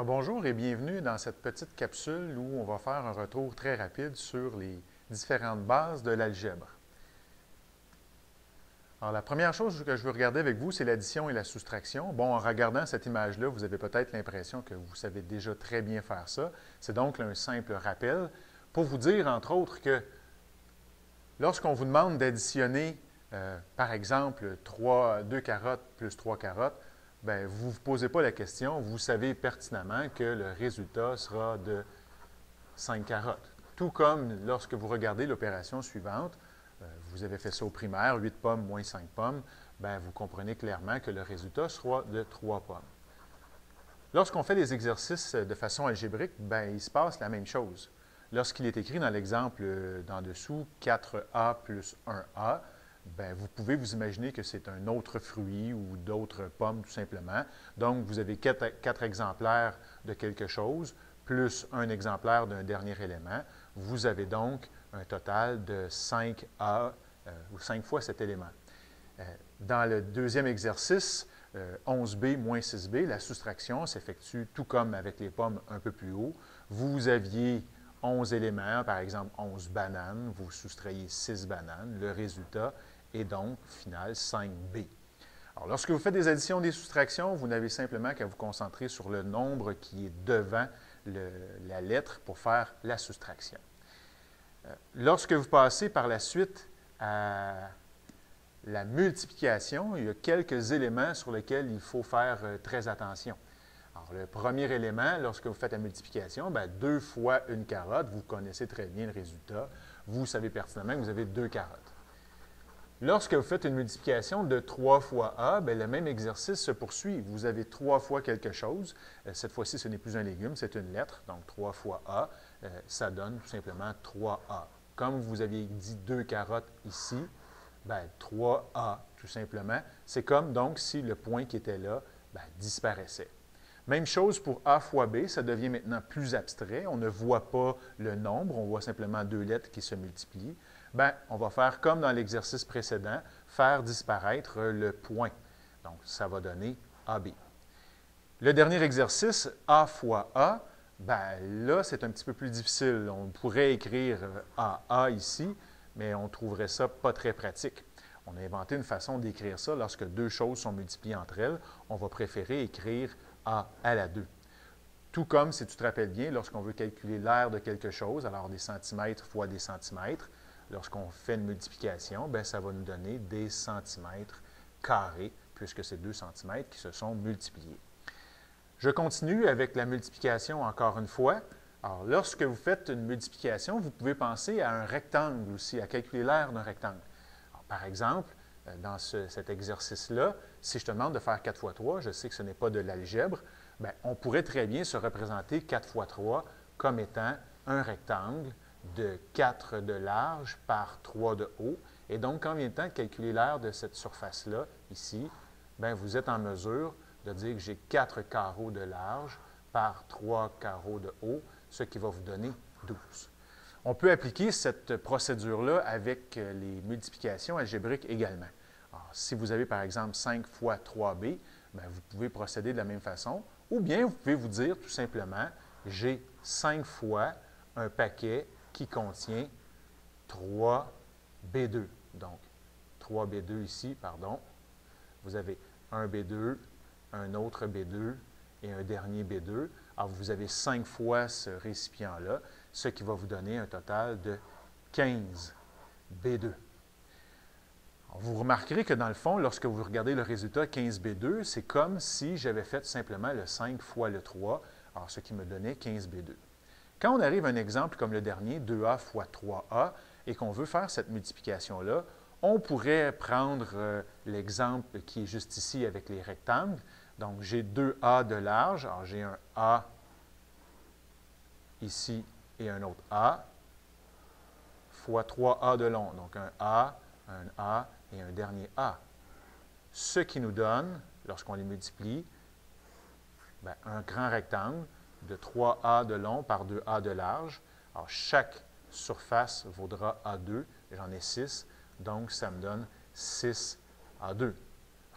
Bonjour et bienvenue dans cette petite capsule où on va faire un retour très rapide sur les différentes bases de l'algèbre. Alors, la première chose que je veux regarder avec vous, c'est l'addition et la soustraction. Bon, en regardant cette image-là, vous avez peut-être l'impression que vous savez déjà très bien faire ça. C'est donc un simple rappel pour vous dire, entre autres, que lorsqu'on vous demande d'additionner, par exemple, 2 carottes plus 3 carottes, bien, vous ne vous posez pas la question, vous savez pertinemment que le résultat sera de 5 carottes. Tout comme lorsque vous regardez l'opération suivante, vous avez fait ça au primaire, 8 pommes moins 5 pommes, bien, vous comprenez clairement que le résultat sera de 3 pommes. Lorsqu'on fait des exercices de façon algébrique, bien, il se passe la même chose. Lorsqu'il est écrit dans l'exemple d'en dessous 4a plus 1a, bien, vous pouvez vous imaginer que c'est un autre fruit ou d'autres pommes tout simplement. Donc, vous avez 4 exemplaires de quelque chose, plus un exemplaire d'un dernier élément. Vous avez donc un total de 5a, ou 5 fois cet élément. Dans le deuxième exercice, 11b moins 6b, la soustraction s'effectue tout comme avec les pommes un peu plus haut. Vous aviez 11 éléments, par exemple 11 bananes, vous soustrayez 6 bananes. Le résultat est donc, au final, 5b. Alors, lorsque vous faites des additions ou des soustractions, vous n'avez simplement qu'à vous concentrer sur le nombre qui est devant la lettre pour faire la soustraction. Lorsque vous passez par la suite à la multiplication, il y a quelques éléments sur lesquels il faut faire très attention. Alors, le premier élément, lorsque vous faites la multiplication, bien, 2 fois une carotte, vous connaissez très bien le résultat. Vous savez pertinemment que vous avez 2 carottes. Lorsque vous faites une multiplication de 3 fois A, bien, le même exercice se poursuit. Vous avez 3 fois quelque chose. Cette fois-ci, ce n'est plus un légume, c'est une lettre. Donc, 3 fois A, ça donne tout simplement 3A. Comme vous aviez dit 2 carottes ici, bien, 3A, tout simplement. C'est comme donc si le point qui était là bien, disparaissait. Même chose pour A fois B, ça devient maintenant plus abstrait. On ne voit pas le nombre, on voit simplement 2 lettres qui se multiplient. Bien, on va faire comme dans l'exercice précédent, faire disparaître le point. Donc, ça va donner AB. Le dernier exercice, A fois A, bien là, c'est un petit peu plus difficile. On pourrait écrire AA ici, mais on trouverait ça pas très pratique. On a inventé une façon d'écrire ça lorsque deux choses sont multipliées entre elles. On va préférer écrire A à la 2. Tout comme, si tu te rappelles bien, lorsqu'on veut calculer l'aire de quelque chose, alors des centimètres fois des centimètres, lorsqu'on fait une multiplication, bien, ça va nous donner des centimètres carrés, puisque c'est 2 centimètres qui se sont multipliés. Je continue avec la multiplication encore une fois. Alors, lorsque vous faites une multiplication, vous pouvez penser à un rectangle aussi, à calculer l'aire d'un rectangle. Alors, par exemple, dans cet exercice-là, si je te demande de faire 4 fois 3, je sais que ce n'est pas de l'algèbre, bien, on pourrait très bien se représenter 4 fois 3 comme étant un rectangle de 4 de large par 3 de haut. Et donc, quand vient le temps de calculer l'aire de cette surface-là, ici, bien, vous êtes en mesure de dire que j'ai 4 carreaux de large par 3 carreaux de haut, ce qui va vous donner 12. On peut appliquer cette procédure-là avec les multiplications algébriques également. Alors, si vous avez par exemple 5 fois 3b, bien, vous pouvez procéder de la même façon, ou bien vous pouvez vous dire tout simplement, j'ai 5 fois un paquet qui contient 3b2. Donc, 3b2 ici, pardon. Vous avez un b2, un autre b2 et un dernier b2. Alors, vous avez 5 fois ce récipient-là, ce qui va vous donner un total de 15 B2. Alors, vous remarquerez que dans le fond, lorsque vous regardez le résultat 15 B2, c'est comme si j'avais fait simplement le 5 fois le 3, alors ce qui me donnait 15 B2. Quand on arrive à un exemple comme le dernier, 2A fois 3A, et qu'on veut faire cette multiplication-là, on pourrait prendre l'exemple qui est juste ici avec les rectangles. Donc, j'ai 2A de large. Alors, j'ai un A ici et un autre A fois 3A de long. Donc, un A et un dernier A. Ce qui nous donne, lorsqu'on les multiplie, bien, un grand rectangle de 3A de long par 2A de large. Alors, chaque surface vaudra A2. J'en ai 6. Donc, ça me donne 6A2.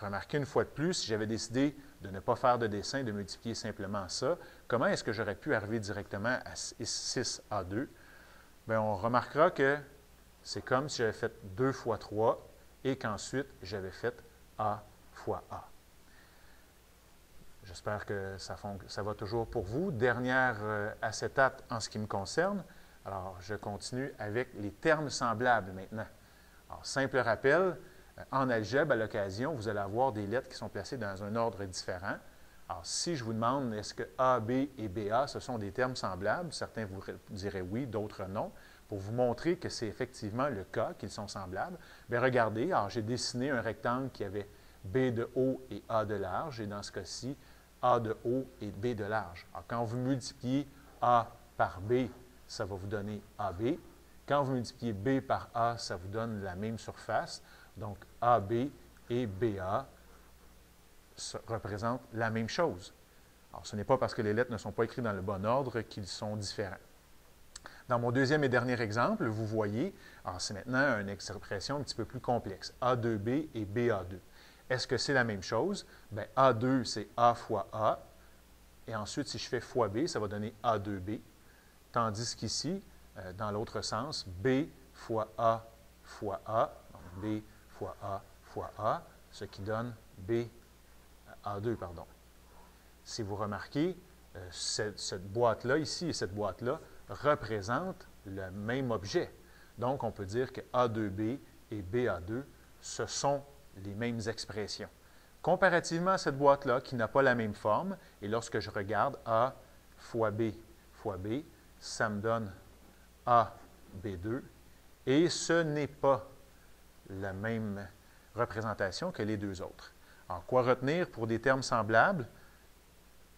remarquez une fois de plus, si j'avais décidé de ne pas faire de dessin, de multiplier simplement ça, comment est-ce que j'aurais pu arriver directement à 6A2? Bien, on remarquera que c'est comme si j'avais fait 2 fois 3 et qu'ensuite j'avais fait A fois A. J'espère que ça va toujours pour vous. Dernière acétate en ce qui me concerne. Alors, je continue avec les termes semblables maintenant. Alors, simple rappel, en algèbre, à l'occasion, vous allez avoir des lettres qui sont placées dans un ordre différent. Alors, si je vous demande est-ce que AB et BA, ce sont des termes semblables, certains vous diraient oui, d'autres non. Pour vous montrer que c'est effectivement le cas, qu'ils sont semblables, bien regardez, alors j'ai dessiné un rectangle qui avait B de haut et A de large, et dans ce cas-ci, A de haut et B de large. Alors, quand vous multipliez A par B, ça va vous donner AB. Quand vous multipliez B par A, ça vous donne la même surface. Donc, AB et BA représentent la même chose. Alors, ce n'est pas parce que les lettres ne sont pas écrites dans le bon ordre qu'ils sont différents. Dans mon deuxième et dernier exemple, vous voyez, alors c'est maintenant une expression un petit peu plus complexe, A2B et BA2. Est-ce que c'est la même chose? Bien, A2, c'est A fois A. Et ensuite, si je fais fois B, ça va donner A2B. Tandis qu'ici, dans l'autre sens, B fois A, donc B fois A, ce qui donne B, A2, pardon. Si vous remarquez, cette boîte-là ici et cette boîte-là représentent le même objet. Donc, on peut dire que A2B et BA2, ce sont les mêmes expressions. Comparativement à cette boîte-là, qui n'a pas la même forme, et lorsque je regarde A fois B, ça me donne AB2, et ce n'est pas la même représentation que les deux autres. Alors, quoi retenir pour des termes semblables?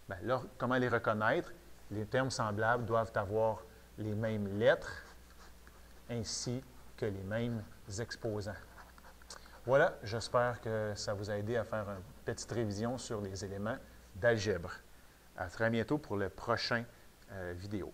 Bien, là, comment les reconnaître? Les termes semblables doivent avoir les mêmes lettres ainsi que les mêmes exposants. Voilà, j'espère que ça vous a aidé à faire une petite révision sur les éléments d'algèbre. À très bientôt pour le prochain vidéo.